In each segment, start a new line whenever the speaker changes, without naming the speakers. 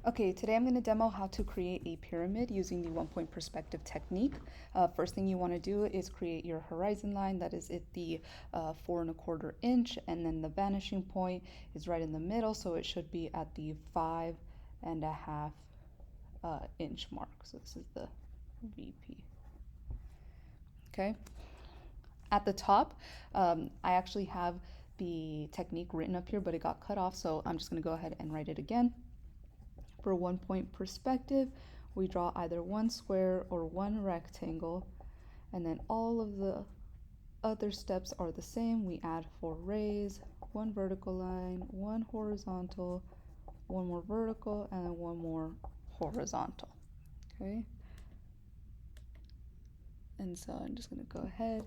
Okay, today I'm going to demo how to create a pyramid using the 1 point perspective technique. First thing you want to do is create your horizon line that is at the 4¼ inch, and then the vanishing point is right in the middle, so it should be at the 5½ inch mark. So this is the VP. Okay. At the top, I actually have the technique written up here, but it got cut off, so I'm just going to go ahead and write it again. For 1 point perspective, we draw either one square or one rectangle, and then all of the other steps are the same. We add 4 rays, one vertical line, one horizontal, one more vertical, and then one more horizontal. Okay. And so I'm just going to go ahead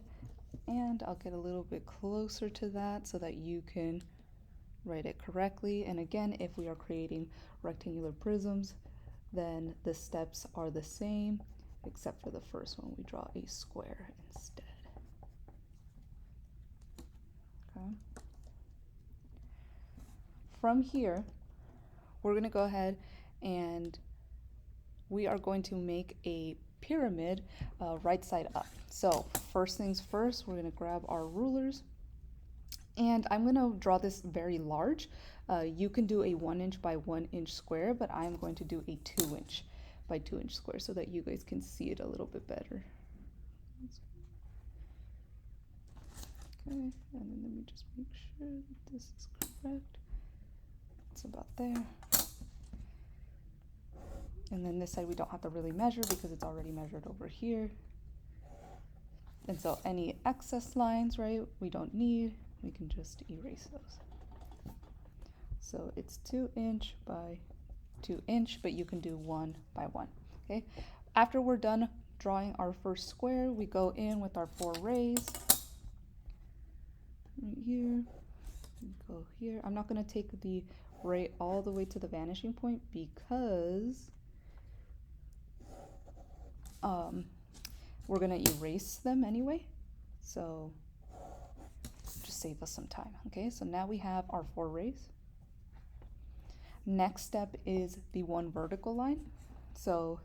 and I'll get a little bit closer to that so that you can write it correctly. And again, if we are creating rectangular prisms, then the steps are the same, except for the first one, we draw a square instead. Okay. From here, we're going to go ahead and we are going to make a pyramid right side up. So first things first, we're going to grab our rulers, and I'm going to draw this very large. You can do a 1 inch by 1 inch square, but I'm going to do a 2 inch by 2 inch square so that you guys can see it a little bit better. Okay, and then let me just make sure that this is correct. It's about there. And then this side we don't have to really measure because it's already measured over here. And so any excess lines, right, we don't need, we can just erase those. So it's 2 inch by 2 inch, but you can do 1 by 1. Okay. After we're done drawing our first square, we go in with our 4 rays. Right here, go here. I'm not going to take the ray all the way to the vanishing point because we're going to erase them anyway. So just save us some time. Okay, so now we have our 4 rays. Next step is the one vertical line. So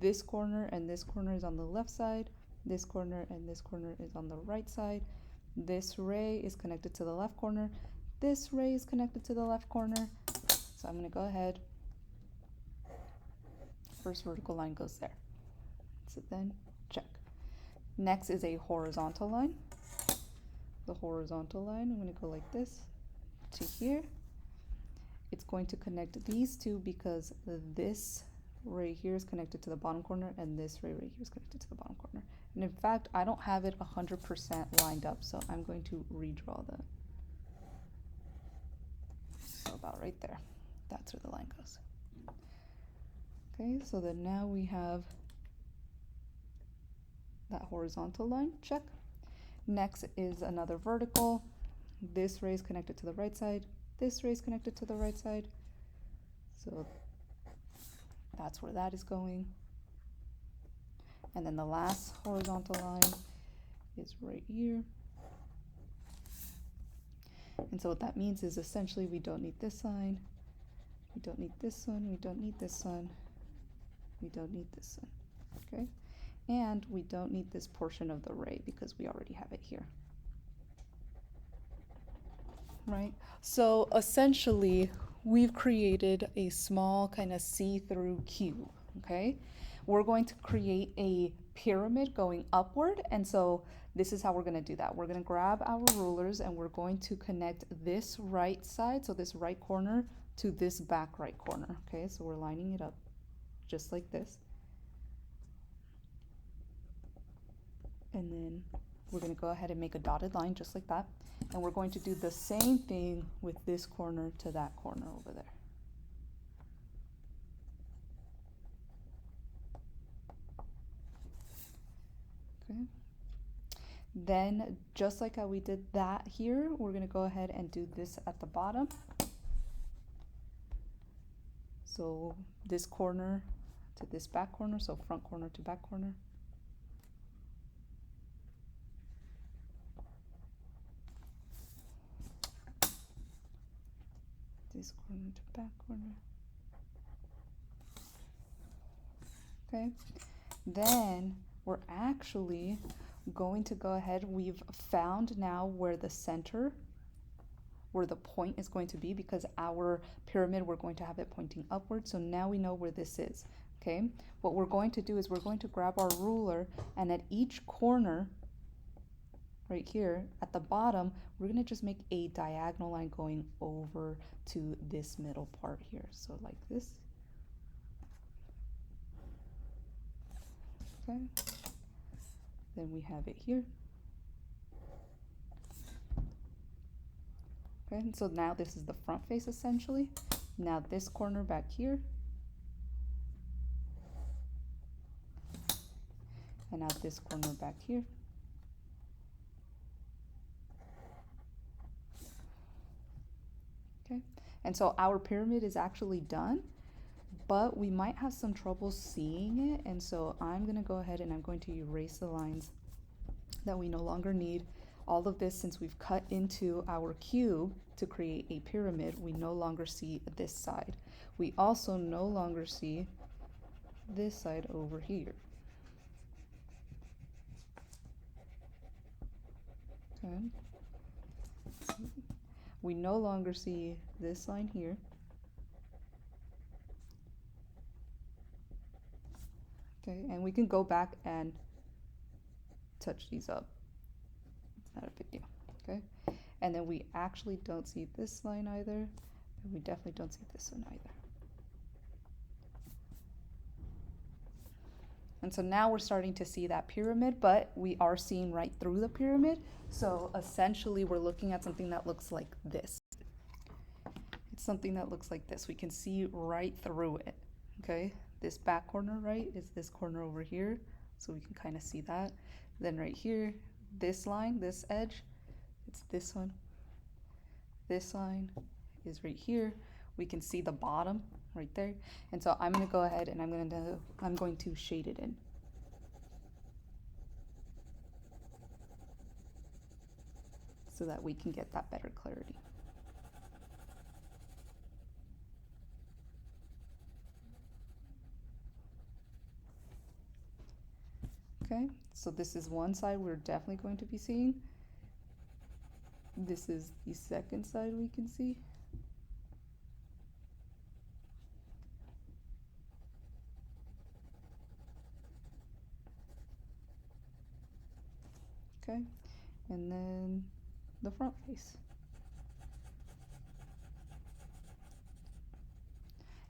this corner and this corner is on the left side. This corner and this corner is on the right side. This ray is connected to the left corner. This ray is connected to the left corner. So I'm going to go ahead. First vertical line goes there. So then check. Next is a horizontal line. The horizontal line, I'm going to go like this to here. It's going to connect these two because this ray here is connected to the bottom corner and this ray right here is connected to the bottom corner. And in fact, I don't have it 100% lined up, so I'm going to redraw that. So about right there. That's where the line goes. Okay, so then now we have that horizontal line, check. Next is another vertical. This ray is connected to the right side. This ray is connected to the right side. So that's where that is going. And then the last horizontal line is right here. And so what that means is essentially we don't need this line, we don't need this one, we don't need this one, we don't need this one, okay? And we don't need this portion of the ray because we already have it here. Right? So essentially, we've created a small kind of see-through cube, okay? We're going to create a pyramid going upward, and so this is how we're going to do that. We're going to grab our rulers and we're going to connect this right side, so this right corner, to this back right corner, okay? So we're lining it up just like this. And then we're going to go ahead and make a dotted line just like that. And we're going to do the same thing with this corner to that corner over there. Okay. Then, just like how we did that here, we're going to go ahead and do this at the bottom. So this corner to this back corner, so front corner to back corner. This corner to back corner. Okay, then we're actually going to go ahead. We've found now where the center, where the point is going to be, because our pyramid, we're going to have it pointing upward. So now we know where this is. Okay, what we're going to do is we're going to grab our ruler, and at each corner right here at the bottom, we're going to just make a diagonal line going over to this middle part here. So like this. Okay, then we have it here. Okay, and so now this is the front face essentially. Now this corner back here, and now this corner back here. Okay, and so our pyramid is actually done, but we might have some trouble seeing it, and so I'm gonna go ahead and I'm going to erase the lines that we no longer need. All of this, since we've cut into our cube to create a pyramid, we no longer see this side. We also no longer see this side over here. Okay. We no longer see this line here. Okay, and we can go back and touch these up. It's not a big deal. Okay, and then we actually don't see this line either, and we definitely don't see this one either. And so now we're starting to see that pyramid, but we are seeing right through the pyramid. So essentially we're looking at something that looks like this. It's something that looks like this. We can see right through it. Okay, this back corner, right, is this corner over here. So we can kind of see that. Then right here, this line, this edge, it's this one. This line is right here. We can see the bottom right there. And so I'm going to go ahead and I'm going to shade it in. So that we can get that better clarity. Okay, so this is one side we're definitely going to be seeing. This is the second side we can see. Okay, and then the front face.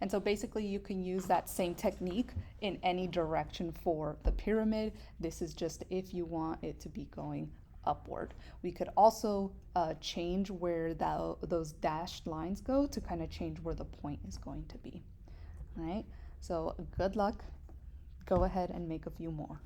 And so basically you can use that same technique in any direction for the pyramid. This is just if you want it to be going upward. We could also change where those dashed lines go to kind of change where the point is going to be. All right, so good luck. Go ahead and make a few more.